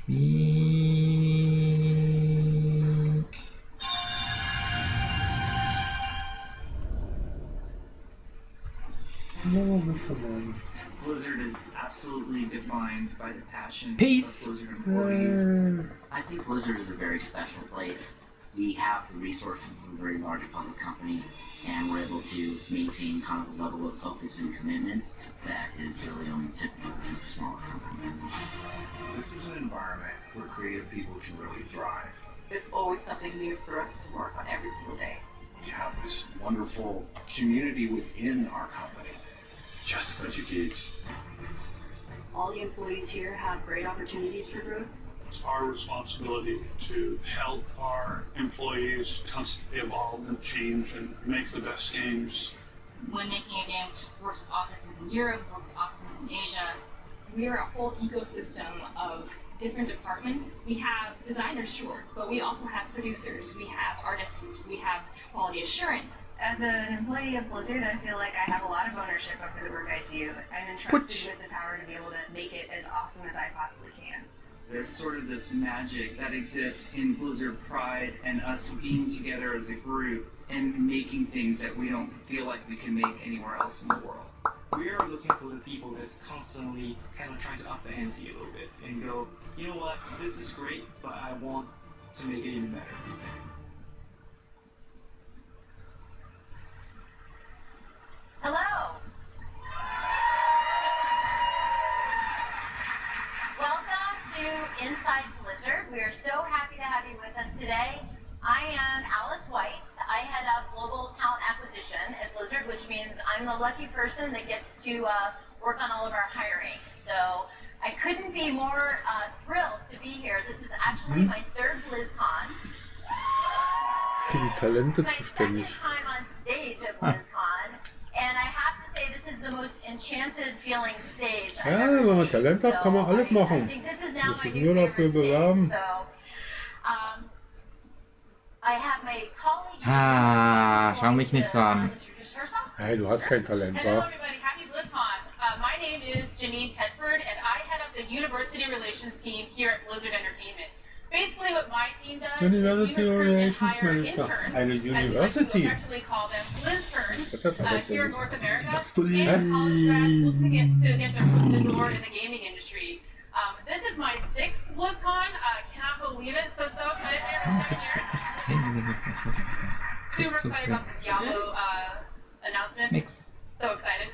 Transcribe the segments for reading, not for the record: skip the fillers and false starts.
Blizzard is absolutely defined by the passion Peace. of Blizzard employees. I think Blizzard is a very special place. We have the resources of a very large public company, and we're able to maintain kind of a level of focus and commitment that is really only typical for smaller companies. This is an environment where creative people can really thrive. It's always something new for us to work on every single day. We have this wonderful community within our company. Just a bunch of geeks. All the employees here have great opportunities for growth. It's our responsibility to help our employees constantly evolve and change and make the best games. When making a game, we work with offices in Europe, we work with offices in Asia. We are a whole ecosystem of different departments. We have designers, sure, but we also have producers, we have artists, we have quality assurance. As an employee of Blizzard, I feel like I have a lot of ownership over the work I do. I'm entrusted with the power to be able to make it as awesome as I possibly can. There's sort of this magic that exists in Blizzard Pride and us being together as a group and making things that we don't feel like we can make anywhere else in the world. We are looking for the people that's constantly kind of trying to up the ante a little bit and go, you know what, this is great, but I want to make it even better. Hello! Welcome to Inside Blizzard. We are so happy to have you with us today. I am Alice White. I head up Global Talent Acquisition at Blizzard, which means I'm the lucky person that gets to work on all of our hiring. So I couldn't be more thrilled to be here. This is actually my third Blizzcon. Für die Talente My zuständig. second time on stage at Blizzcon. And I have to say, this is the most enchanted feeling stage I've Ja, ever wenn man seen. Talent hat, kann man alles I machen. think this is now Muss my sich new nur dafür favorite bewerben. stage. So, I have my colleague. Schau mich nicht so an. Hey, du hast kein Talent, Hello wa? everybody, happy Blizzcon. My name is Janine Tedford and I head up the University Relations team here at Blizzard Entertainment. Basically what my team does University is we recruit and Relations hire Manager. interns, Eine as we like University. to actually call them Blizzterns, Das hat here in North America. And du college grads looking to get their foot in the door in the gaming industry. This is my 6th BlizzCon. Cannot believe it. So excited to be super excited about the Diablo announcement. So excited.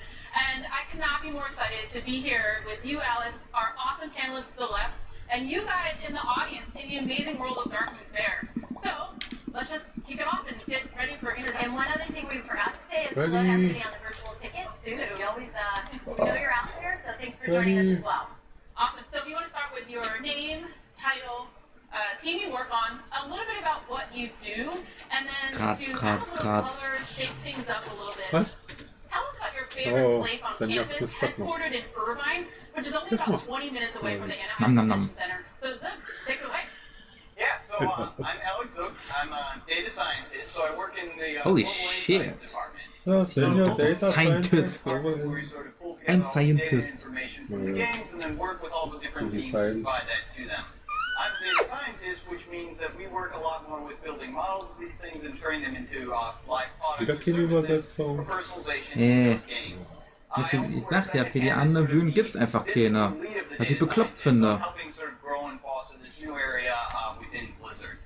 And I could not be more excited to be here with you, Alice, our awesome panelists to the left, and you guys in the audience in the amazing world of Darkness Fair. So let's just kick it off and get ready for introduction. And one other thing we forgot to say is we love everybody on the virtual ticket too. We always know you're out there, so thanks for joining us as well. Awesome. So if you want to start with your name, title, team you work on, a little bit about what you do, and then to add a little color, shake things up a little bit. Was? Tell us about your favorite place on dann ja, campus, das packen wir. headquartered in Irvine, which is only Das about mal. 20 minutes away from the Nom, nom, Anaheim nom. Convention Center. So Zug, take it away. Yeah, so I'm Alex Zook. I'm a data scientist, so I work in the Holy global shit. insights department. So, senior data Scientist. scientist. Where we sort of pull together Ein all the data Scientist. information from the games and then work with all the different teams to Science. provide that to them. I'm a data scientist, which means that we work a lot more with building models of these things and turning them into live products Wieder or services Übersetzung. for personalization in those games. Ich sag ja, für die anderen Bühnen gibt's einfach keine. Was ich bekloppt finde. Helping sort of grow and foster this new area within Blizzard.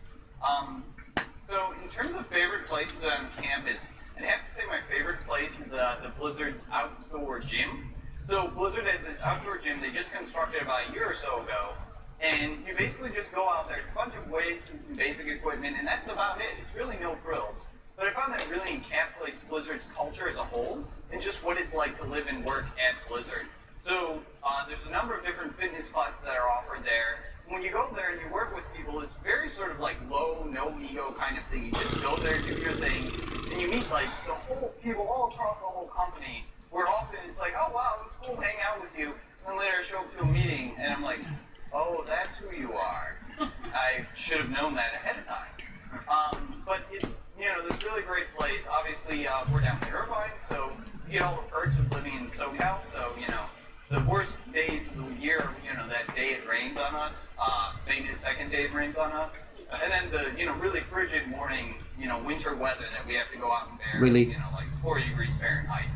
So in terms of favorite places on campus, I'd have to say my favorite place is the Blizzard's outdoor gym. So Blizzard has this outdoor gym they just constructed about a year or so ago, and you basically just go out there. It's a bunch of weights and some basic equipment, and that's about it. It's really no frills. But I found that really encapsulates Blizzard's culture as a whole, and just what it's like to live and work at Blizzard. So there's a number of different fitness spots that are offered there. When you go there and you work with people, it's very sort of like low, no ego kind of thing. You just go there, do your thing, and you meet like the whole people all across the whole company. Where often it's like, oh wow, it was cool hanging out with you. And then later I show up to a meeting and I'm like, oh, that's who you are. I should have known that ahead of time. But it's, you know, this really great place. Obviously, we're down in Irvine, so you get all the perks of living in SoCal. So, you know, days of the year, that day it rains on us, maybe the second day it rains on us, and then the, really frigid morning, winter weather that we have to go out and bear, Really? like 40 degrees Fahrenheit.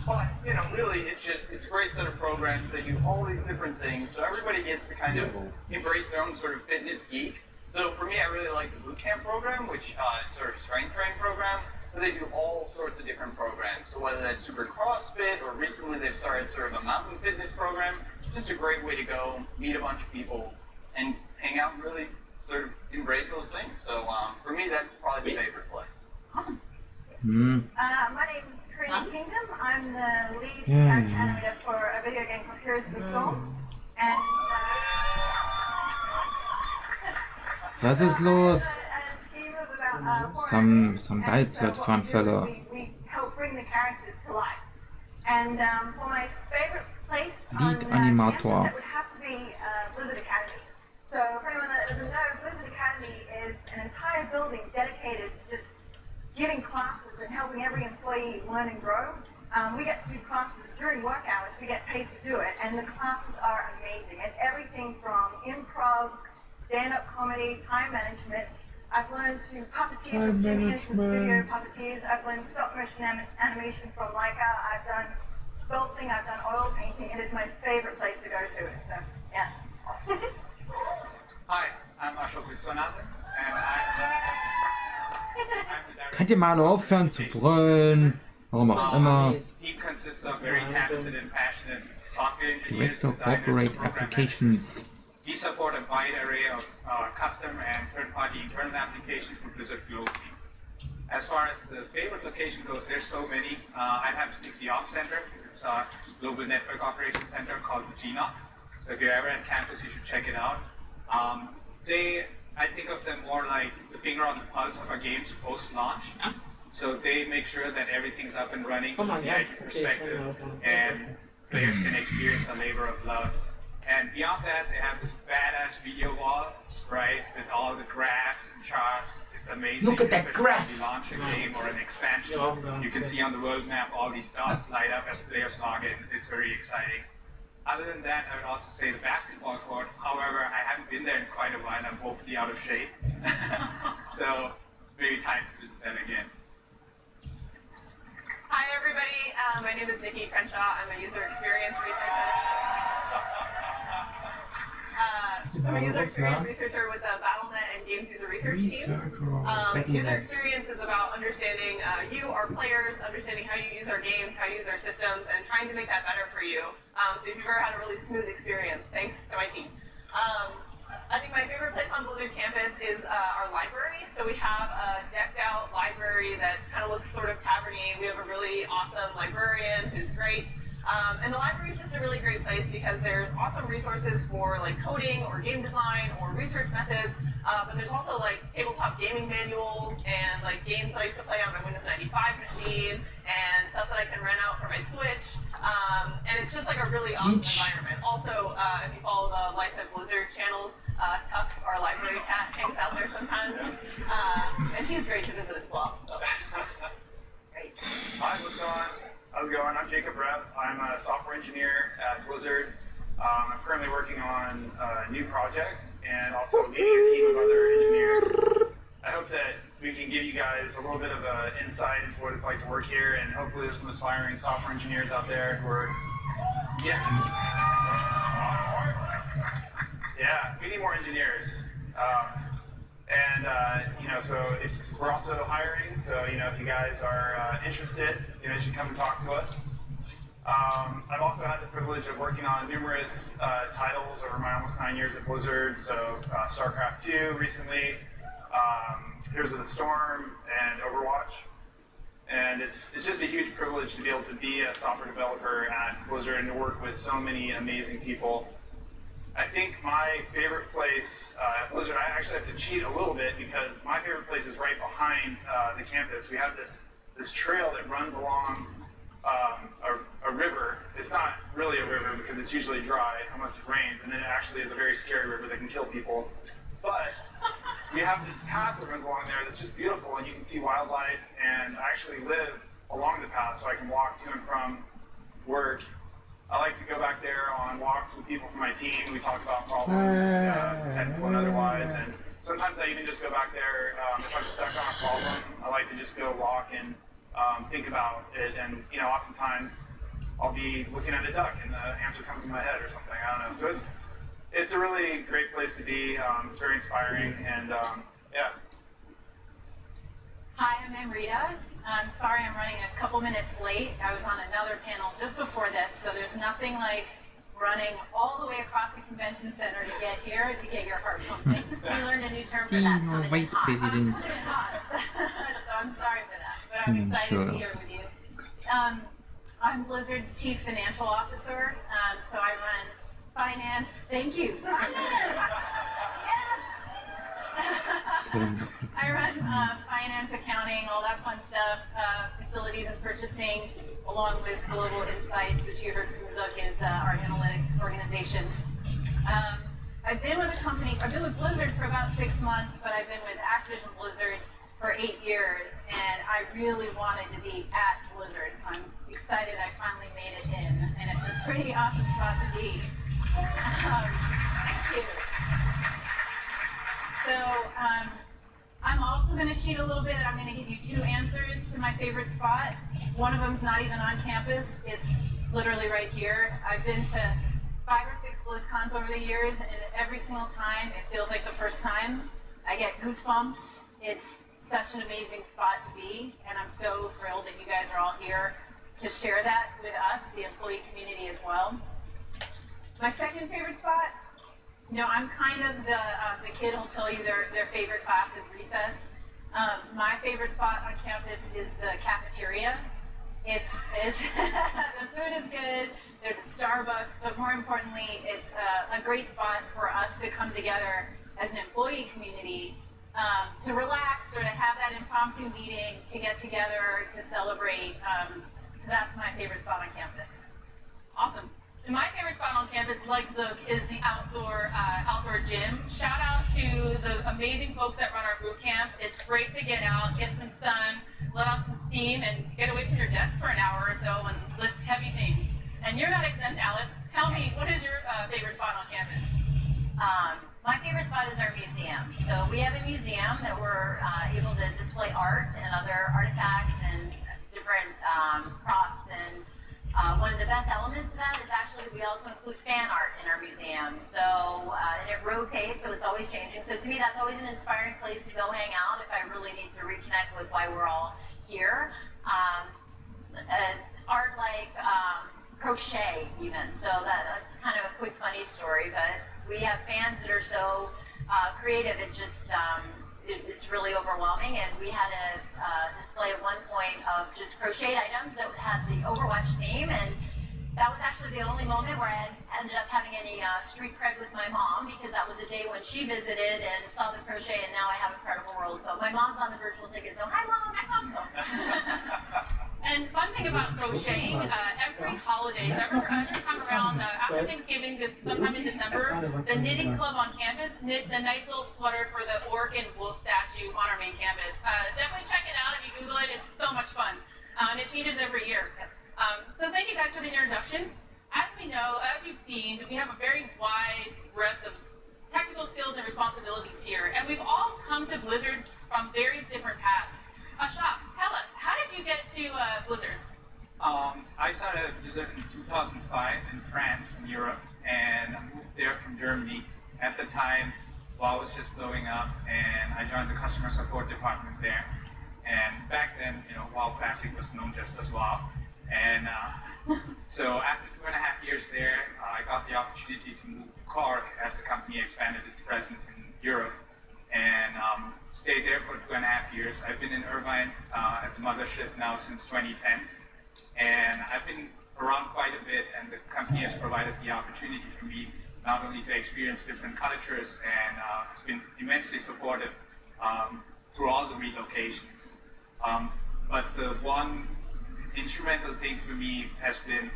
But, really, it's a great set of programs. They do all these different things, so everybody gets to kind of embrace their own sort of fitness geek. So for me, I really like the boot camp program, which is sort of strength training program. So they do all sorts of different programs. So whether that's super CrossFit, or recently they've started sort of a mountain fitness program, it's just a great way to go, meet a bunch of people, and hang out and really sort of embrace those things. So for me, that's probably my favorite place. Awesome. My name is Creative Kingdom. I'm the lead character animator for a video game called Heroes of the Storm. And Was ist los? Some dice wird Anfälle. We help bring the characters to life. And for my favorite place Lead on campus, Animator. it would have to be Blizzard Academy. So for anyone that doesn't know, Blizzard Academy is an entire building dedicated to just giving classes and helping every employee learn and grow. We get to do classes during work hours. We get paid to do it, and the classes are amazing. It's everything from improv, stand-up comedy, time management. I've learned to puppeteer from Jimmy Henson Studio Puppeteers. I've learned stop-motion animation from Leica. I've done sculpting. I've done oil painting. It is my favorite place to go to. So, yeah. Awesome. Hi, I'm Ashok Viswanathan, and Könnt ihr mal aufhören zu brüllen? Warum auch immer. The team consists of very talented and passionate software engineers, Director designers, Corporate and program Applications. managers. We support a wide array of custom and third-party internal applications for Blizzard globally. As far as the favorite location goes, there's so many. I'd have to pick the Ops Center. It's a global network operations center called the GNOC. So if you're ever at campus, you should check it out. I think of them more like the finger on the pulse of our games post-launch. So they make sure that everything's up and running from the IT perspective, and players can experience a labor of love. And beyond that, they have this badass video wall, right, with all the graphs and charts. It's amazing. Look at that grass! When you launch a game or an expansion, you can see on the world map all these dots light up as players log in. It's very exciting. Other than that, I would also say the basketball court. However, I haven't been there in quite a while. I'm hopefully out of shape. So it's maybe time to visit that again. Hi everybody, my name is Nikki Crenshaw. I'm a user experience researcher. I'm a user experience researcher with the BattleNet and Games User Research team. User experience is about understanding you, our players, understanding how you use our games, how you use our systems, and trying to make that better for you. So if you've ever had a really smooth experience, thanks to my team. I think my favorite place on Blizzard campus is our library. So we have a decked out library that kind of looks sort of taverny. We have a really awesome librarian who's great. And the library is just a really great place because there's awesome resources for like coding or game design or research methods. But there's also like tabletop gaming manuals and like games that I used to play on my Windows 95 machine and stuff that I can rent out for my Switch. And it's just like a really awesome environment. Also, if you follow the Life at Blizzard channels, Tux, our library cat, hangs out there sometimes. And he's great to visit as well. So. Great. Hi, what's going on? How's it going? I'm Jacob Repp. I'm a software engineer at Blizzard. I'm currently working on a new project and also leading a team of other engineers. I hope that we can give you guys a little bit of an insight into what it's like to work here, and hopefully there's some aspiring software engineers out there who are, yeah, we need more engineers. So we're also hiring, so, if you guys are interested, you should come and talk to us. I've also had the privilege of working on numerous titles over my almost 9 years at Blizzard, so StarCraft 2 recently, Heroes of the Storm, and Overwatch. And it's just a huge privilege to be able to be a software developer at Blizzard and to work with so many amazing people. I think my favorite place at Blizzard, I actually have to cheat a little bit because my favorite place is right behind the campus. We have this trail that runs along a river. It's not really a river because it's usually dry unless it rains, and then it actually is a very scary river that can kill people. But we have this path that runs along there that's just beautiful, and you can see wildlife, and I actually live along the path so I can walk to and from work. I like to go back there on walks with people from my team. We talk about problems, technical and otherwise, and sometimes I even just go back there if I'm stuck on a problem. I like to just go walk and think about it, and oftentimes I'll be looking at a duck and the answer comes in my head or something. I don't know. So it's a really great place to be. It's very inspiring, and yeah. Hi, I'm Amrita. I'm sorry I'm running a couple minutes late. I was on another panel just before this, so there's nothing like running all the way across the convention center to get here to get your heart pumping. We learned a new term for that. Senior Vice President. So I'm sorry for that, but I'm excited to be here with you. I'm Blizzard's Chief Financial Officer, so I run finance. Thank you. I run finance, accounting, all that fun stuff, facilities and purchasing, along with Global Insights, which you heard from Zook is our analytics organization. I've been with Blizzard for about 6 months, but I've been with Activision Blizzard for 8 years, and I really wanted to be at Blizzard, so I'm excited I finally made it in, and it's a pretty awesome spot to be. Thank you. So I'm also going to cheat a little bit. I'm going to give you 2 answers to my favorite spot. One of them's not even on campus. It's literally right here. I've been to 5 or 6 BlizzCons over the years, and every single time it feels like the first time. I get goosebumps. It's such an amazing spot to be, and I'm so thrilled that you guys are all here to share that with us, the employee community as well. My second favorite spot, I'm kind of the kid who'll tell you their favorite class is recess. My favorite spot on campus is the cafeteria. It's the food is good. There's a Starbucks, but more importantly, it's a great spot for us to come together as an employee community to relax or to have that impromptu meeting, to get together, to celebrate. So that's my favorite spot on campus. Awesome. And my favorite spot on campus, like Zook, is the outdoor gym. Shout out to the amazing folks that run our boot camp. It's great to get out, get some sun, let off some steam, and get away from your desk for an hour or so and lift heavy things. And you're not exempt, Alice. Tell me, what is your favorite spot on campus? My favorite spot is our museum. So we have a museum that we're able to display art and other artifacts and different props. And one of the best elements of that is actually we also include fan art in our museum. So and it rotates, so it's always changing. So to me, that's always an inspiring place to go hang out if I really need to reconnect with why we're all here. Art like crochet, even. So that's kind of a quick funny story, but we have fans that are so creative, it's really overwhelming, and we had a display at one point of just crocheted items that had the Overwatch theme, and that was actually the only moment where I ended up having any street cred with my mom, because that was the day when she visited and saw the crochet, and now I have Incredible World. So my mom's on the virtual ticket, so hi Mom, hi Mom. And fun thing about crocheting, every holiday, every time around after Thanksgiving, sometime in December, the knitting club on campus knits a nice little sweater for the orc and wolf statue on our main campus. Definitely check it out if you Google it. It's so much fun. And it changes every year. So thank you guys for the introductions. As we know, as you've seen, we have a very wide breadth of technical skills and responsibilities here. And we've all come to Blizzard from various different paths. Ashok, tell us, how did you get to Blizzard? I started at Blizzard in 2005 in France, in Europe, and I moved there from Germany. At the time, WoW was just blowing up, and I joined the customer support department there. And back then, WoW Classic was known just as WoW. And so after 2.5 years there, I got the opportunity to move to Cork as the company expanded its presence in Europe. And stayed there for 2.5 years. I've been in Irvine at the mothership now since 2010. And I've been around quite a bit, and the company has provided the opportunity for me not only to experience different cultures, and it's been immensely supportive through all the relocations. But the one instrumental thing for me has been,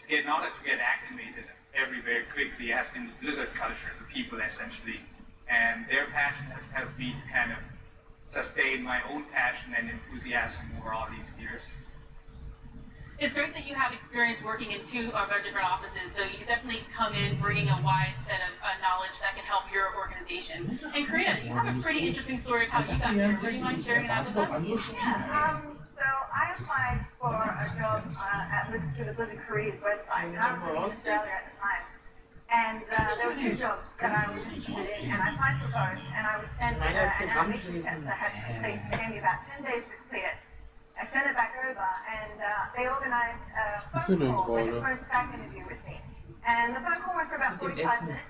in order to get acclimated everywhere quickly, has been the Blizzard culture, the people essentially. And their passion has helped me to kind of sustain my own passion and enthusiasm over all these years. it's great that you have experience working in 2 of our different offices, so you can definitely come in bringing a wide set of knowledge that can help your organization. And Korea, you have a pretty interesting story of how you got here. Would you mind sharing that with us? Yeah, so I applied for a job through the Blizzard Careers website, and I was living in Australia at the time. And there were 2 jobs that I was interested in, and I applied for both, and I was sent an animation test I had to complete. It gave me about 10 days to complete it. I sent it back over, and they organized a phone call, like a phone Skype interview with me. And the phone call went for about 45 minutes.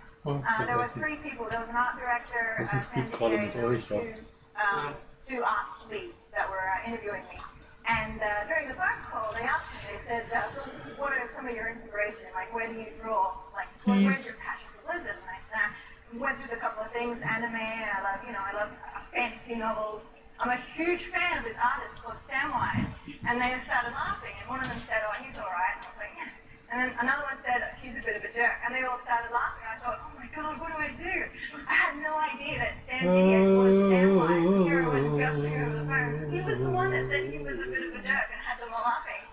There were 3 people. There was an art director, Sandy, there were 2 art leads that were interviewing me. And during the phone call, they asked me, they said, so what are some of your inspiration? Like, where do you draw? Like, where's your passion for Blizzard? And I said, I went through a couple of things, anime, I love fantasy novels. I'm a huge fan of this artist called Samwise. And they started laughing, and one of them said, oh, he's all right. And I was like, yeah. And then another one said, he's a bit of a jerk. And they all started laughing. I thought, oh my God, what do I do? I had no idea that Sam Diaz was Samwise. Here I was gushing over the phone. He was the one that said he was a bit of a jerk and had them all laughing.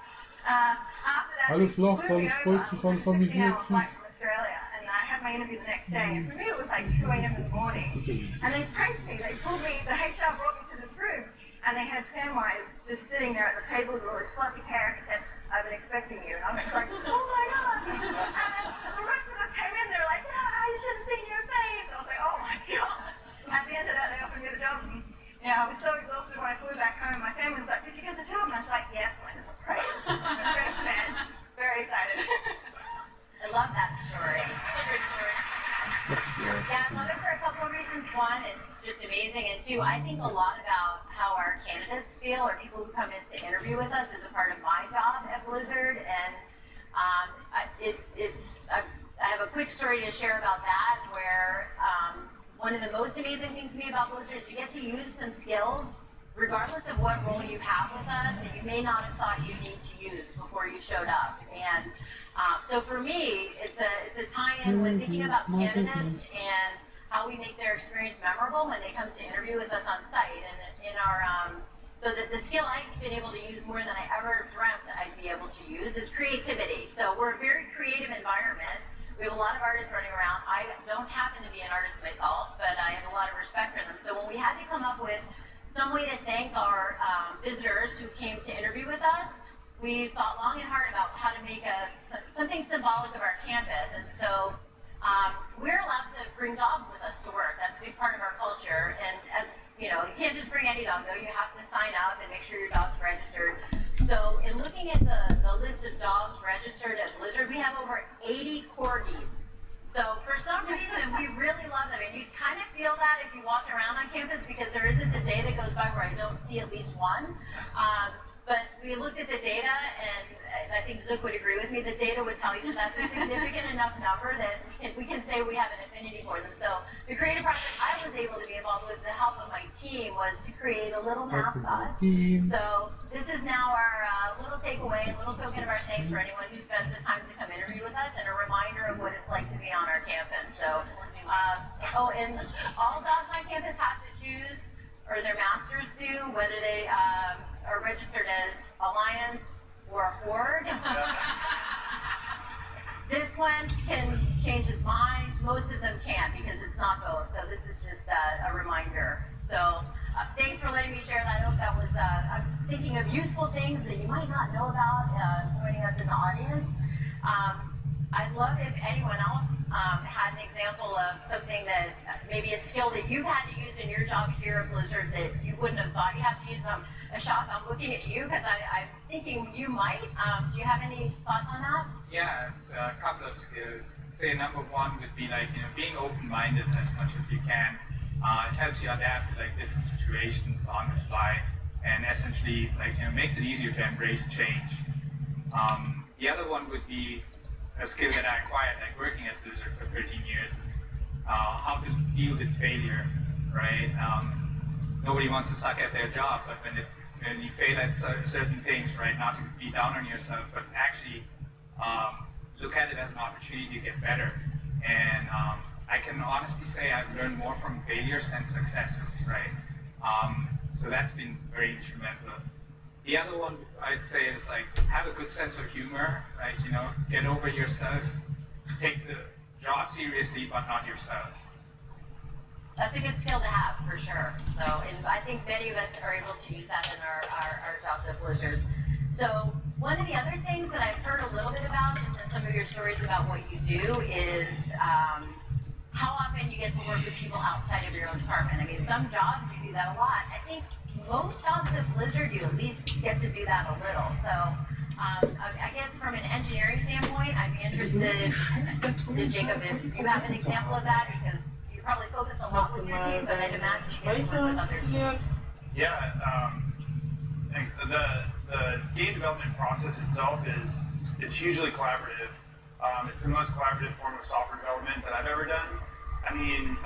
After that, Alles lacht, alles freut sich, alles amüsiert sich. From Australia, and I had my interview the next day. And for me, it was like 2 a.m. in the morning. And they pranked me. They pulled me. The HR brought me to this room, and they had Samwise just sitting there at the table with all his fluffy hair. He said, "I've been expecting you." And I was like, "Oh my God!" And the rest of them came in. They're like, "No, I should have seen your face." I was like, "Oh my God!" At the end of that, they offered me the job. And, I was so exhausted when I flew back home. My family was like, "Did you get the job?" And I was like, "Yes." And I just prayed. I was very fan, very excited. I love that story. Yeah, I love it for a couple of reasons. One, it's just amazing, and 2, I think a lot about how our candidates feel, or people who come in to interview with us, as a part of my job at Blizzard. And I have a quick story to share about that, where one of the most amazing things to me about Blizzard is you get to use some skills, regardless of what role you have with us, that you may not have thought you need to use before you showed up. And so for me, it's a tie-in with thinking about candidates and how we make their experience memorable when they come to interview with us on site. And in our so that the skill I've been able to use more than I ever dreamt I'd be able to use is creativity. So we're a very creative environment. We have a lot of artists running around. I don't happen to be an artist myself, but I have a lot of respect for them. So when we had to come up with some way to thank our visitors who came to interview with us, we thought long and hard about how to make something symbolic of our campus. And so we're allowed to bring dogs with us to work. That's a big part of our culture. And as you can't just bring any dog, though. You have to sign up and make sure your dog's registered. So in looking at the list of dogs registered at Blizzard, we have over 80 corgis. So for some reason, we really love them. And you kind of feel that if you walk around on campus, because there isn't a day that goes by where I don't see at least one. But we looked at the data, and I think Zook would agree with me, the data would tell you that that's a significant enough number that we can say we have an affinity for them. So the creative project I was able to be involved with the help of my team was to create a little mascot. So this is now our little takeaway, a little token of our thanks for anyone who spends the time to come interview with us, and a reminder of what it's like to be on our campus. So, and all dogs on campus have to choose, or their masters do, whether they are registered as Alliance or Horde. This one can change its mind. Most of them can't, because it's not both. So this is just a reminder. So thanks for letting me share that. I hope that was, I'm thinking of useful things that you might not know about joining us in the audience. I'd love if anyone else had an example of something that, maybe a skill that you've had to use in your job here at Blizzard that you wouldn't have thought you have to use. A shock, I'm looking at you because I'm thinking you might. Do you have any thoughts on that? Yeah, it's a couple of skills. Say number one would be being open-minded as much as you can. It helps you adapt to different situations on the fly, and essentially makes it easier to embrace change. The other one would be a skill that I acquired working at Blizzard for 13 years is how to deal with failure, right? Nobody wants to suck at their job, but when you fail at certain things, right, not to be down on yourself, but actually look at it as an opportunity to get better. And I can honestly say I've learned more from failures than successes, right? So that's been very instrumental. The other one I'd say is like have a good sense of humor, right? You know, get over yourself, take the job seriously, but not yourself. That's a good skill to have for sure. So, and I think many of us are able to use that in our jobs at Blizzard. So, one of the other things that I've heard a little bit about, just in some of your stories about what you do, is how often you get to work with people outside of your own department. I mean, some jobs you do that a lot. I think most jobs at Blizzard you at least get to do that a little. So, I guess from an engineering standpoint, I'd be interested, Jacob, if you have an example of that, because you probably focus a lot with your team, but I'd imagine you get to work with other teams. Yeah, thanks. The game development process itself is hugely collaborative. It's the most collaborative form of software development that I've ever done. I mean,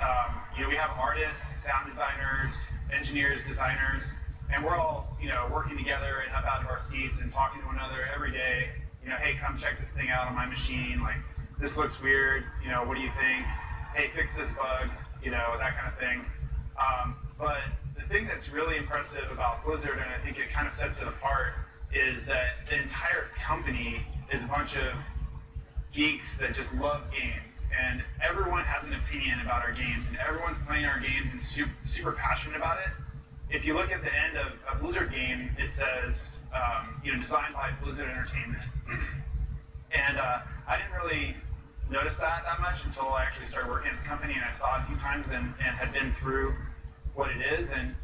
you know, we have artists, sound designers, engineers, designers, and we're all, you know, working together and up out of our seats and talking to one another every day. You know, hey, come check this thing out on my machine. Like, this looks weird. You know, what do you think? Hey, fix this bug. You know, that kind of thing. But the thing that's really impressive about Blizzard, and I think it kind of sets it apart, is that the entire company is a bunch of geeks that just love games, and everyone has an opinion about our games, and everyone's playing our games and super passionate about it. If you look at the end of a Blizzard game, it says, you know, designed by Blizzard Entertainment. And I didn't really notice that much until I actually started working at the company, and I saw it a few times and had been through what it is, and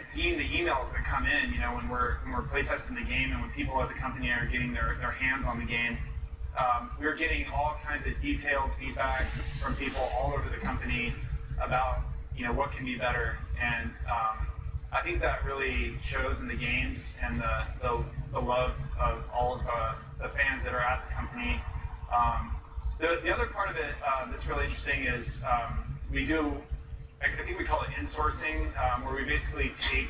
seeing the emails that come in, you know, when we're playtesting the game and when people at the company are getting their hands on the game. We were getting all kinds of detailed feedback from people all over the company about, you know, what can be better, and I think that really shows in the games and the love of all of the fans that are at the company. The other part of it that's really interesting is we do, I think we call it insourcing, where we basically take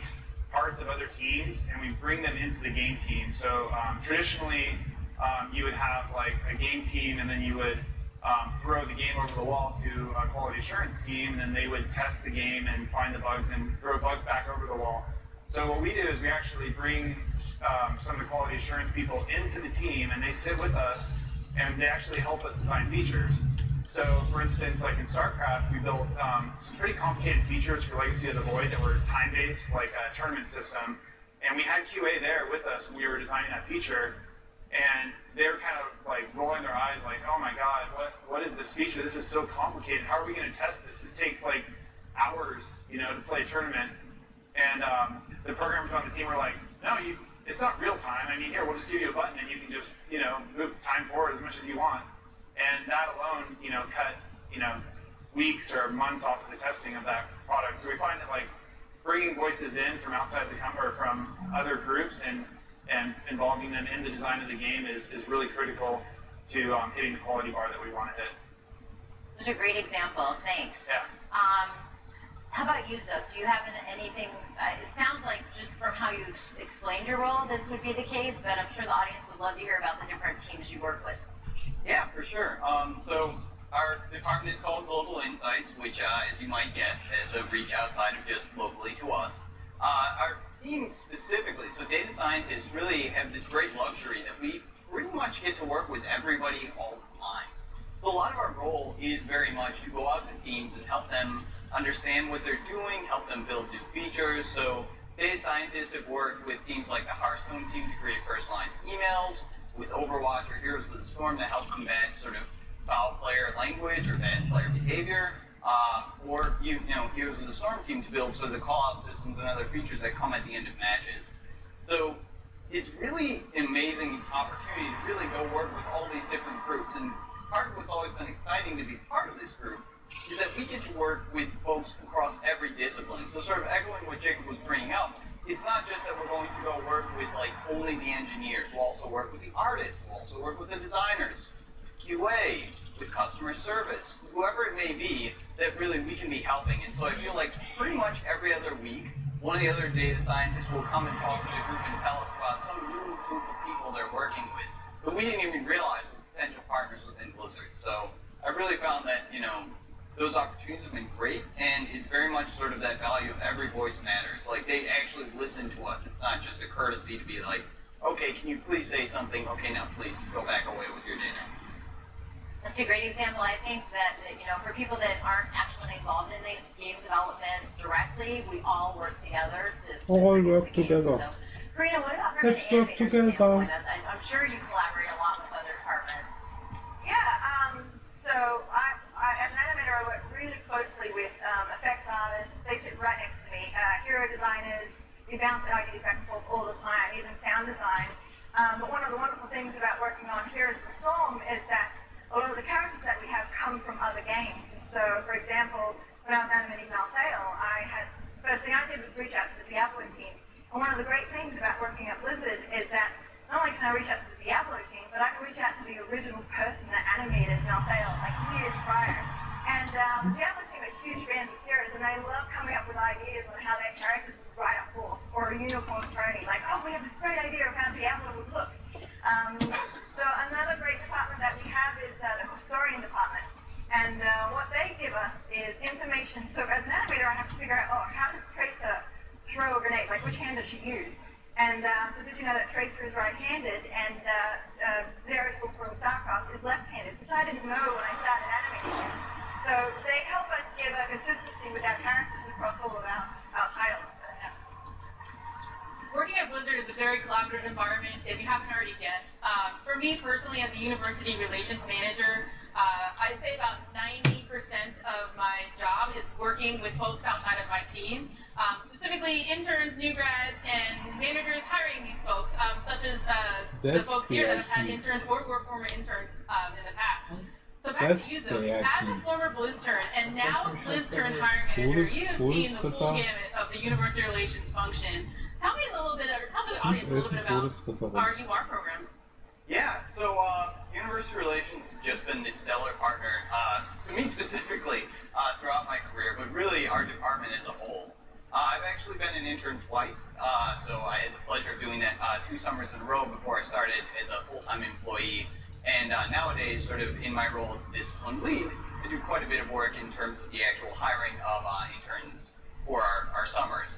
parts of other teams and we bring them into the game team. So traditionally, you would have like a game team, and then you would throw the game over the wall to a quality assurance team, and then they would test the game and find the bugs and throw bugs back over the wall. So what we do is we actually bring some of the quality assurance people into the team, and they sit with us, and they actually help us design features. So for instance, like in StarCraft, we built some pretty complicated features for Legacy of the Void that were time-based, like a tournament system, and we had QA there with us when we were designing that feature. And they were kind of like rolling their eyes like, oh my God, what is this feature? This is so complicated. How are we going to test this? This takes like hours, you know, to play a tournament. And the programmers on the team were like, no, it's not real time. I mean, here, we'll just give you a button and you can just, you know, move time forward as much as you want. And that alone, you know, cut, you know, weeks or months off of the testing of that product. So we find that like bringing voices in from outside the company or from other groups and involving them in the design of the game is really critical to hitting the quality bar that we want to hit. Those are great examples, thanks. Yeah. How about you, Zoe? Do you have anything, it sounds like just from how you explained your role, this would be the case, but I'm sure the audience would love to hear about the different teams you work with. Yeah, for sure. So our department is called Global Insights, which, as you might guess, is a reach outside of just locally to us. Our team specifically, so data scientists really have this great luxury that we pretty much get to work with everybody all the time. So a lot of our role is very much to go out to teams and help them understand what they're doing, help them build new features. So data scientists have worked with teams like the Hearthstone team to create personalized emails, with Overwatch or Heroes of the Storm to help combat sort of foul player language or bad player behavior. Or Heroes of the Storm team to build sort of the call-out systems and other features that come at the end of matches. So it's really an amazing opportunity to really go work with all these different groups. And part of what's always been exciting to be part of this group is that we get to work with folks across every discipline. So sort of echoing what Jacob was bringing up, it's not just that we're going to go work with like only the engineers. We'll also work with the artists. We'll also work with the designers, QA, with customer service, whoever it may be that really we can be helping. And so I feel like pretty much every other week, one of the other data scientists will come and talk to the group and tell us about some new group of people they're working with. But we didn't even realize were potential partners within Blizzard. So I really found that, you know, those opportunities have been great, and it's very much sort of that value of every voice matters. Like, they actually listen to us. It's not just a courtesy to be like, okay, can you please say something? Okay, now please go back away with your data. That's a great example. I think that, for people that aren't actually involved in the game development directly, we all work together to all work together. So, Karina, what about from an animator standpoint? I'm sure you collaborate a lot with other departments. Yeah, so I, as an animator, I work really closely with effects artists. They sit right next to me. Hero designers, we bounce ideas back and forth all the time, even sound design. But one of the wonderful things about working on Heroes of the Storm is that a lot of the characters that we have come from other games. And so, for example, when I was animating Malthael, first thing I did was reach out to the Diablo team. And one of the great things about working at Blizzard is that not only can I reach out to the Diablo team, but I can reach out to the original person that animated Malthael like years prior. And the Diablo team are huge fans of Heroes, and they love coming up with ideas on how their characters would ride a horse or a unicorn pony. Like, oh, we have this great idea of how Diablo would look. So another great department that we have is the historian department. And what they give us is information. So as an animator, I have to figure out, how does Tracer throw a grenade? Like, which hand does she use? And so did you know that Tracer is right-handed and Xera's book from StarCraft is left-handed, which I didn't know when I started animating. So they help us give a consistency with our characters across all of our titles. Working at Blizzard is a very collaborative environment, if you haven't already guessed. For me personally, as a university relations manager, I'd say about 90% of my job is working with folks outside of my team, specifically interns, new grads, and managers hiring these folks, such as the folks here that have had interns or were former interns in the past. So back to you though, as a former BlizzTern and now a BlizzTern hiring manager, you have seen the full gamut of the university relations function. Tell me a little bit, or tell the audience a little bit about our UR programs. Yeah, so University Relations has just been the stellar partner, to me specifically, throughout my career, but really our department as a whole. I've actually been an intern twice, so I had the pleasure of doing that 2 summers in a row before I started as a full-time employee. And nowadays, sort of in my role as discipline lead, I do quite a bit of work in terms of the actual hiring of interns for our summers,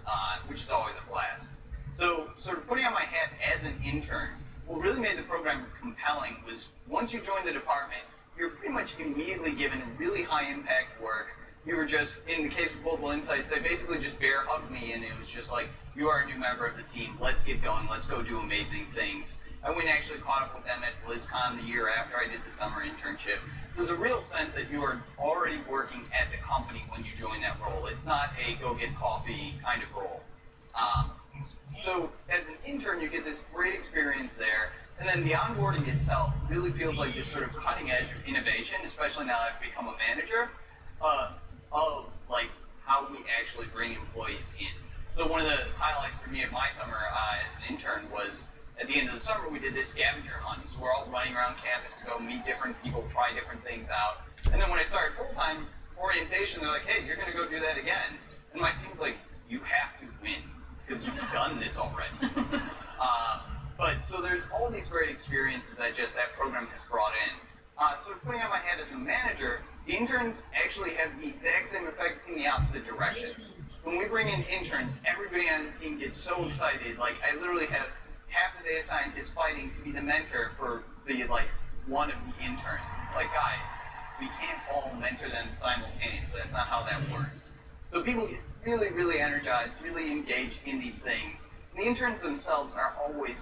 which is always a blast. So sort of putting on my hat as an intern, what really made the program compelling was once you join the department, you're pretty much immediately given really high impact work. You were just, in the case of Global Insights, they basically just bear hugged me and it was just like, you are a new member of the team, let's get going, let's go do amazing things. I went and actually caught up with them at Blizzcon the year after I did the summer internship. There's a real sense that you are already working at the company when you join that role. It's not a go get coffee kind of role. So as an intern, you get this great experience there, and then the onboarding itself really feels like this sort of cutting edge of innovation, especially now that I've become a manager, of like how we actually bring employees in. So one of the highlights for me of my summer as an intern was at the end of the summer we did this scavenger hunt. So we're all running around campus to go meet different people, try different things out. And then when I started full-time orientation, they're like, hey, you're going to go do that again. And my team's like, you have to win because you've done this already. But so there's all these great experiences that that program has brought in. So putting on my hat as a manager, the interns actually have the exact same effect in the opposite direction. When we bring in interns, everybody on the team gets so excited. Like, I literally have half the data scientists fighting to be the mentor for the, one of the interns. Like, guys, we can't all mentor them simultaneously. That's not how that works. So people get really, really energized, really engaged in these things. And the interns themselves are always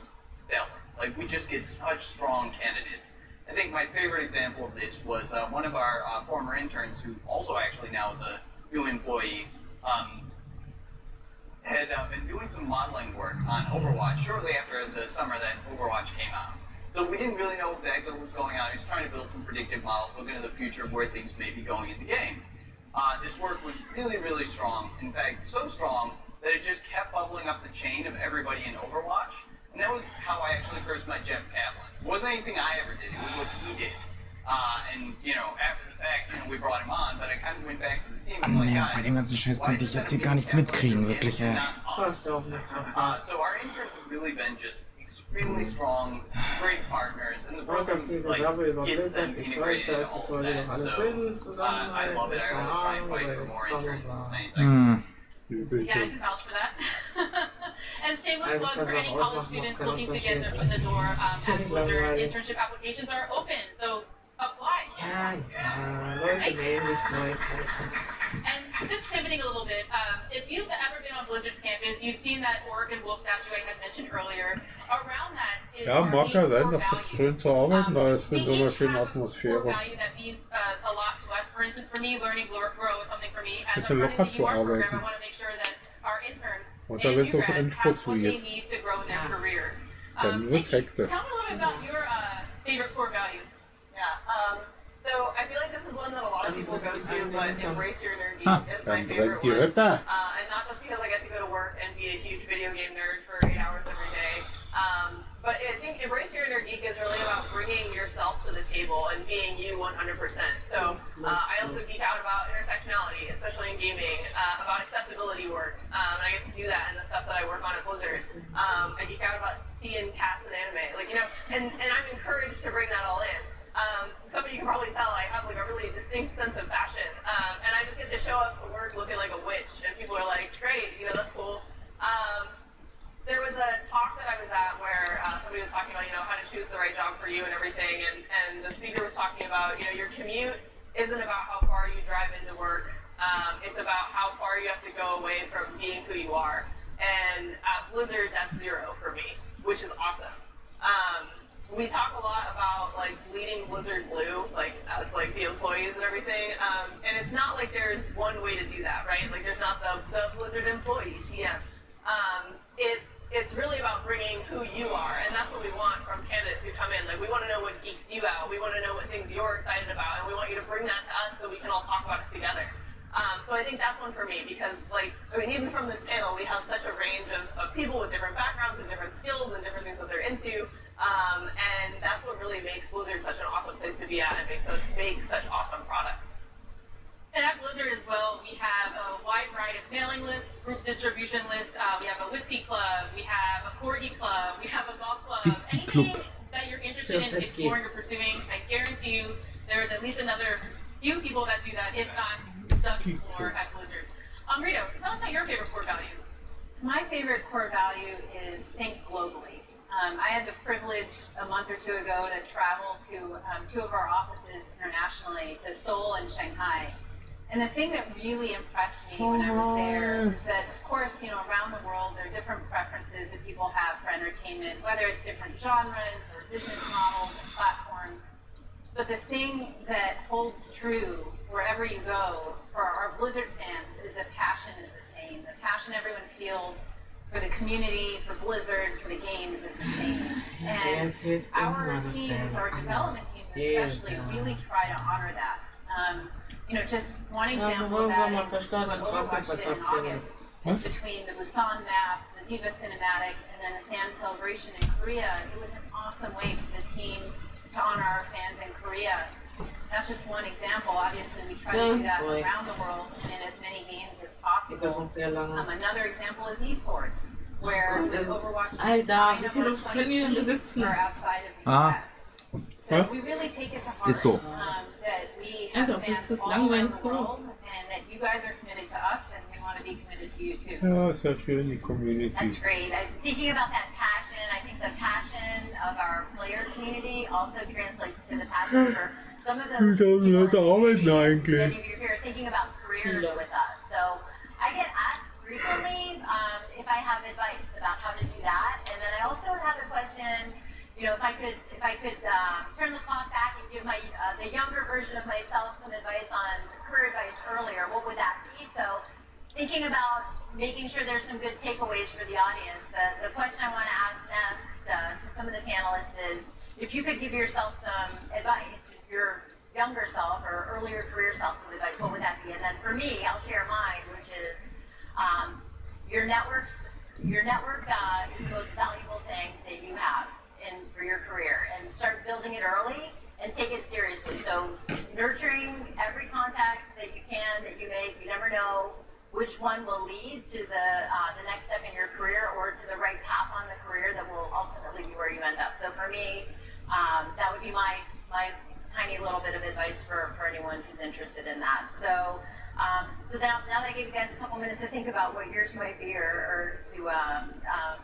stellar. Like, we just get such strong candidates. I think my favorite example of this was one of our former interns, who also actually now is a new employee, had been doing some modeling work on Overwatch shortly after the summer that Overwatch came out. So we didn't really know exactly what was going on. He was trying to build some predictive models, looking at the future of where things may be going in the game. This work was really, really strong. In fact, so strong that it just kept bubbling up the chain of everybody in Overwatch. And that was how I actually first met Jeff Kaplan. It wasn't anything I ever did, it was what he did. And, after the fact, we brought him on, but I kind of went back to the team and like, bei dem ganzen Scheiß konnte ich jetzt gar nichts mitkriegen, wirklich, So our interns have really been just extremely strong, great partners, and the program gets them integrated into all of that. So I love it. I always try and fight for more interns as many as I can. Yeah, I can vouch for that. And shameless plug for any college students looking to get their foot in the door at Blizzard. Internship applications are open, so apply. And just pivoting a little bit, if you've ever been on Blizzard's campus, you've seen that Oregon Wolf statue I had mentioned earlier. Around that is Ja, mag ja sein, dass es schön zu arbeiten da ist mit so einer schönen Atmosphäre. value that means a lot to us. For instance, for me, learning grow is something for me. As Bisschen a part locker of the zu UR program, I arbeiten. want to make sure that our interns Und and da you wird es auch guys Endspurt have what they geht. need to grow in their career. Dann wird es hektisch. Tell me a little bit about your favorite core value. Yeah. So I feel like this is one that a lot of people go to, but embrace your nerd geek is my Dann favorite brennt die one. Hütte. And not just because I get to go to work and be a huge video game nerd for 8 hours every day. But I think embrace your inner geek is really about bringing yourself to the table and being you 100%. So I also geek out about intersectionality, especially in gaming, about accessibility work, and I get to do that in the stuff that I work on at Blizzard. I geek out about seeing cats and anime, like, you know, and I'm encouraged to bring that all in. Some of you can probably tell I have like a really distinct sense of fashion, and I just get to show up to work looking like a witch, and people are like, great, you know, that's cool. There was a talk that I was at where somebody was talking about, you know, how to choose the right job for you and everything, and the speaker was talking about, you know, your commute isn't about how far you drive into work, it's about how far you have to go away from being who you are. And at Blizzard, that's 0 for me, which is awesome. We talk a lot about like bleeding Blizzard blue, like as like the employees and everything, and it's not like there's one way to do that, right? Like there's not the Blizzard employee, TM. It's really about bringing who you are, and that's what we want from candidates who come in. Like, we want to know what geeks you out, we want to know what things you're excited about, and we want you to bring that to us so we can all talk about it together. So I think that's one for me, because, like, I mean, even from this panel, we have such a range of people with different backgrounds and different skills and different things that they're into, and that's what really makes Blizzard such an awesome place to be at and makes us make such awesome products. And at Blizzard as well, we have a wide variety of mailing lists, group distribution lists. We have a whiskey club, we have a corgi club, we have a golf club. Anything that you're interested in exploring or pursuing, I guarantee you there's at least another few people that do that, if not dozens more at Blizzard. Rito, tell us about your favorite core value. So my favorite core value is think globally. I had the privilege a month or two ago to travel to 2 of our offices internationally, to Seoul and Shanghai. And the thing that really impressed me when I was there was that, of course, you know, around the world, there are different preferences that people have for entertainment, whether it's different genres or business models or platforms. But the thing that holds true wherever you go for our Blizzard fans is that passion is the same. The passion everyone feels for the community, for Blizzard, for the games is the same. And our teams, our development teams especially, really try to honor that. You know, just one example of that is what Overwatch did in August. Between the Busan map, the Diva cinematic, and then the fan celebration in Korea. It was an awesome way for the team to honor our fans in Korea. That's just one example. Obviously, we try to do that around the world and in as many games as possible. Another example is esports, where with Overwatch, 9 of our 20 teams are outside of the US. So we really take it to heart that we have fans all around the world, and that you guys are committed to us, and we want to be committed to you too. Ja, ist ja schön, die Community. That's great. I'm thinking about that passion. I think the passion of our player community also translates to the passion for some of those people many of you here thinking about careers with us. So I get asked frequently if I have advice about how to do that, and then I also have a question. You know, if I could turn the clock back and give my the younger version of myself some advice on career advice earlier, what would that be? So, thinking about making sure there's some good takeaways for the audience. The question I want to ask next to some of the panelists is, if you could give yourself some advice, your younger self or earlier career self some advice, what would that be? And then for me, I'll share mine, which is your network is the most valuable thing that you have for your career, and start building it early and take it seriously. So nurturing every contact that you can, that you make. You never know which one will lead to the next step in your career or to the right path on the career that will ultimately be where you end up. So for me, that would be my tiny little bit of advice for anyone who's interested in that. So now that I gave you guys a couple minutes to think about what yours might be, or to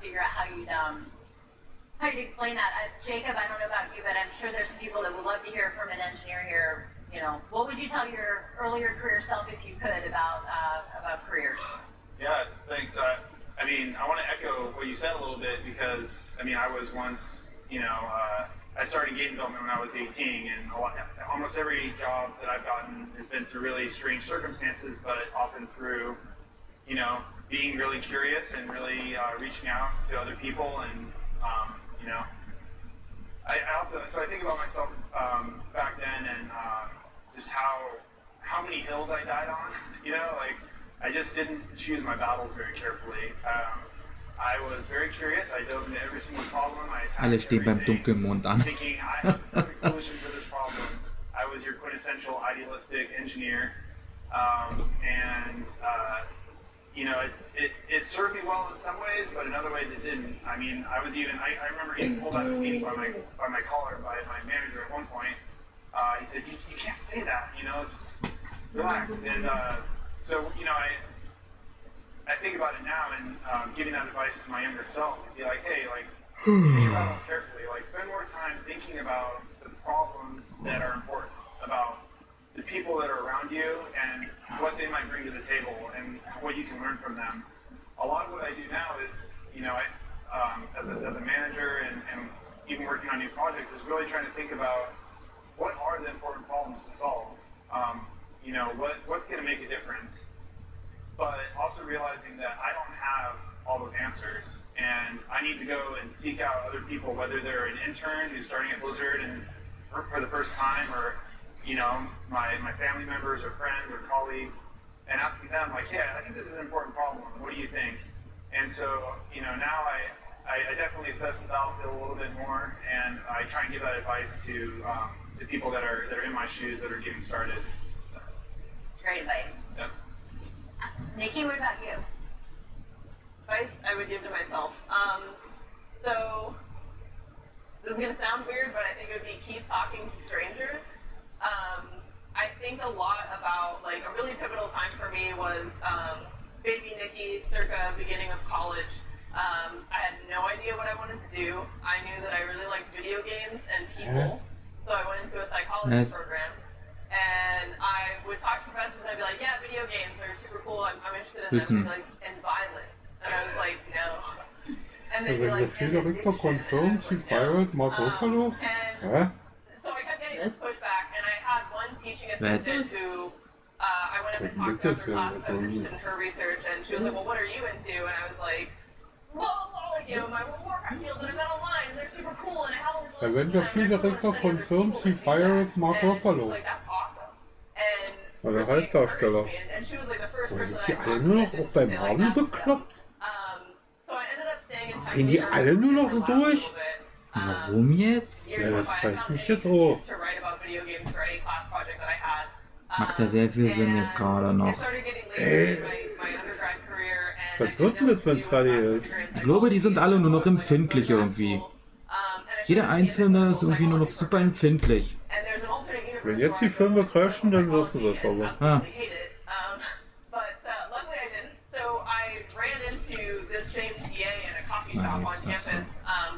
figure out how you'd explain that. Jacob, I don't know about you, but I'm sure there's some people that would love to hear from an engineer here. You know, what would you tell your earlier career self, if you could, about careers? Yeah, thanks. I mean, I want to echo what you said a little bit, because I mean, I was once, you know, I started game development when I was 18, and almost every job that I've gotten has been through really strange circumstances, but often through, you know, being really curious and really reaching out to other people, and you know, I think about myself back then, and just how many hills I died on. You know, like, I just didn't choose my battles very carefully. I was very curious. I dove into every single problem. I Alle stehen beim Dunkelmond an. Thinking I have the perfect solution for this problem. I was your quintessential idealistic engineer, and you know, it served me well in some ways, but in other ways it didn't. I mean, I remember getting pulled out of a meeting by my collar by my manager at one point. He said, "You can't say that. You know, it's just relax." And so, you know, I think about it now, and giving that advice to my younger self, and be like, hey, like, think about this carefully. Like, spend more time thinking about the problems that are important, about the people that are around you, and what they might bring to the table, and what you can learn from them. A lot of what I do now is, you know, as a manager and even working on new projects, is really trying to think about what are the important problems to solve. You know, what's going to make a difference, but also realizing that I don't have all those answers, and I need to go and seek out other people, whether they're an intern who's starting at Blizzard and for the first time, or, you know, my family members or friends or colleagues, and asking them, like, yeah, I think this is an important problem. What do you think? And so, you know, now I definitely assess the battlefield a little bit more, and I try and give that advice to people that are in my shoes, that are getting started. It's great advice. Yep. Nikki, what about you? Advice I would give to myself. So this is gonna sound weird, but I think it would be keep talking to strangers. I think a lot about, like, a really pivotal time for me was baby Nikki, circa beginning of college. I had no idea what I wanted to do. I knew that I really liked video games and people, so I went into a psychology program. And I would talk to professors, and I'd be like, yeah, video games are super cool, I'm interested in them, like, and violence. And I was like, no. And they'd be like, Director confirmed she fired Mark Ruffalo? So I kept getting this pushback, and I had one teaching assistant who I went up and talked to her class that was interested in her research, and she was like, well, what are you into? And I was like, well, like, you know, my World of Warcraft deals, and I've been online, and they're super cool, and I have all these Director confirmed she fired Mark Ruffalo. Like, that's awesome. And War der Hauptdarsteller. Oder sind die alle nur noch auch beim Haben bekloppt? Drehen die alle nur noch durch? Warum jetzt? Ja, das fragt mich jetzt auch. Macht ja sehr viel Sinn jetzt gerade noch. Was wird denn das, wenn es fertig ist? Ich glaube, die sind alle nur noch empfindlich irgendwie. Jeder Einzelne ist irgendwie nur noch super empfindlich. Wenn jetzt die Filme crashen, dann wissen sie es aber. Ah. On campus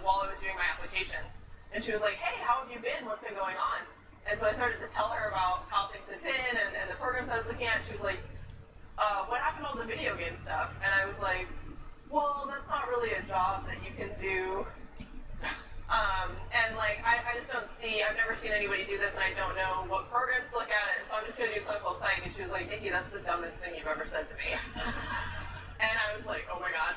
while I was doing my application, and she was like, hey, how have you been? What's been going on? And so I started to tell her about how things had been and the programs I was looking at. She was like, what happened to all the video game stuff? And I was like, well, that's not really a job that you can do. And like, I just don't see, I've never seen anybody do this, and I don't know what programs to look at it, and so I'm just going to do clinical psych. And she was like, Nikki, that's the dumbest thing you've ever said to me. And I was like, oh my god.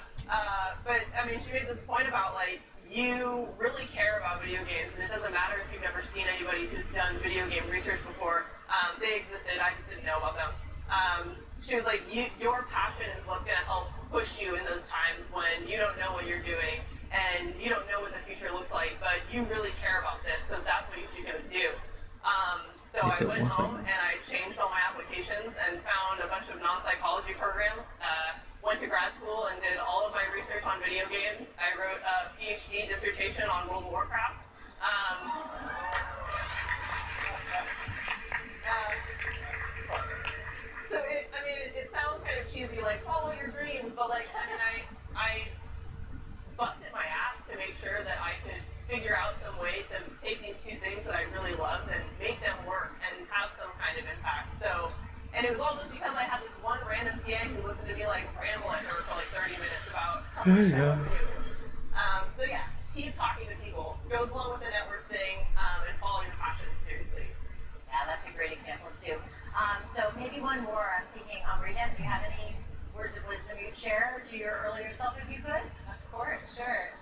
But I mean, she made this point about, like, you really care about video games, and it doesn't matter if you've never seen anybody who's done video game research before. They existed, I just didn't know about them. She was like, your passion is what's going to help push you in those times when you don't know what you're doing and you don't know what the future looks like, but you really care about this, so that's what you're going to do. So I went home and I changed all my applications and found a bunch of non-psychology programs went to grad school and did all of my research on video games. I wrote a PhD dissertation on World of Warcraft. So it sounds kind of cheesy, like follow your dreams, but like, I busted my ass to make sure that I could figure out some way to take these two things that I really loved and make them work and have some kind of impact. So, and it was all just because I had this one random TA who listened to me like ramble at her for like 30 minutes about so yeah, keep talking to people. Goes along with the network thing, and follow your passion seriously. Yeah, that's a great example too. So maybe one more. I'm thinking, Rita, do you have any words of wisdom you'd share to your earlier self if you could? Of course, sure.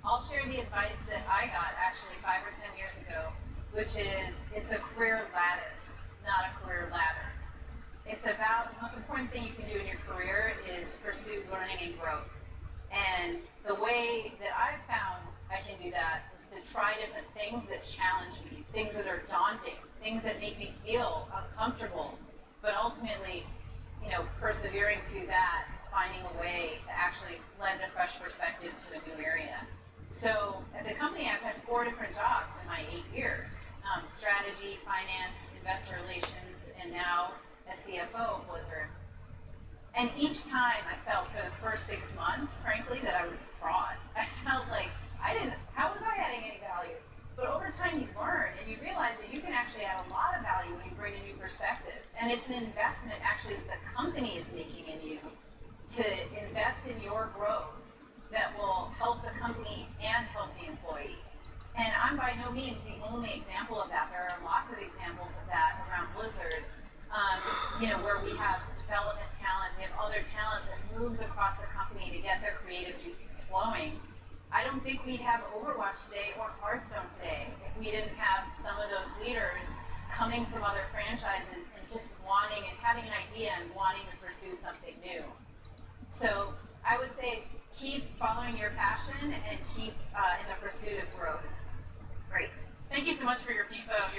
I'll share the advice that I got actually 5 or 10 years ago, which is it's a career lattice, not a career ladder. It's about the most important thing you can do in your career is pursue learning and growth. And the way that I've found I can do that is to try different things that challenge me, things that are daunting, things that make me feel uncomfortable, but ultimately, persevering through that, finding a way to actually lend a fresh perspective to a new area. So at the company, I've had 4 different jobs in my 8 years. Strategy, finance, investor relations, and now as CFO of Blizzard. And each time I felt for the first 6 months, frankly, that I was a fraud. I felt like how was I adding any value? But over time you learn and you realize that you can actually add a lot of value when you bring a new perspective. And it's an investment actually that the company is making in you to invest in your growth that will help the company and help the employee. And I'm by no means the only example of that. There are lots of examples of that around Blizzard, where we have development talent, we have other talent that moves across the company to get their creative juices flowing. I don't think we'd have Overwatch today or Hearthstone today if we didn't have some of those leaders coming from other franchises and just wanting and having an idea and wanting to pursue something new. So I would say keep following your passion and keep in the pursuit of growth. Great. Thank you so much for your feedback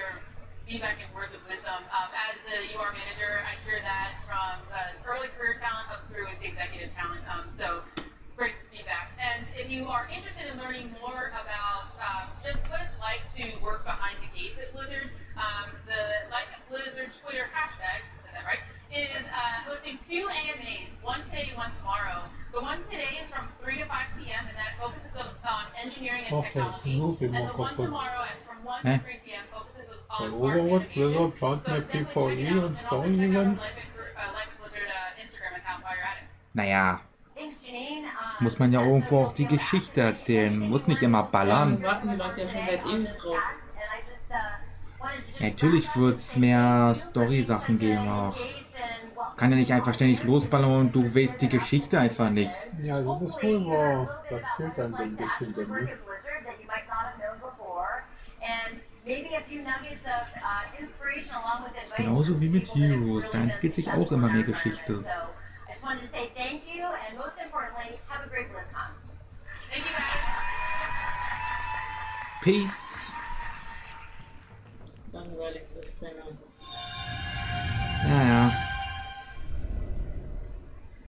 and words of wisdom. As the UR manager, I hear that from early career talent up through the executive talent. So great feedback. And if you are interested in learning more about just what it's like to work behind the gates at Blizzard, the Life at Blizzard Twitter hashtag, is that right, is hosting 2 AMAs, one today, one tomorrow. The one today is from 3 to 5 p.m. and that focuses on engineering and technology. And the one tomorrow from 1 to 3 p.m. focuses on Overwatch, Blizzard plant mehr PvE und Story-Events. Naja, muss man ja irgendwo auch die Geschichte erzählen, muss nicht immer ballern. Warten die Leute ja schon seit ewig drauf. Natürlich wird es mehr Story-Sachen geben auch. Kann ja nicht einfach ständig losballern und du weißt die Geschichte einfach nicht. Ja, das ist wohl wahr. Das fehlt dann so ein bisschen damit. Das ist genauso wie mit Heroes, da entwickelt sich auch immer mehr Geschichte. Dann werde ich das bringen.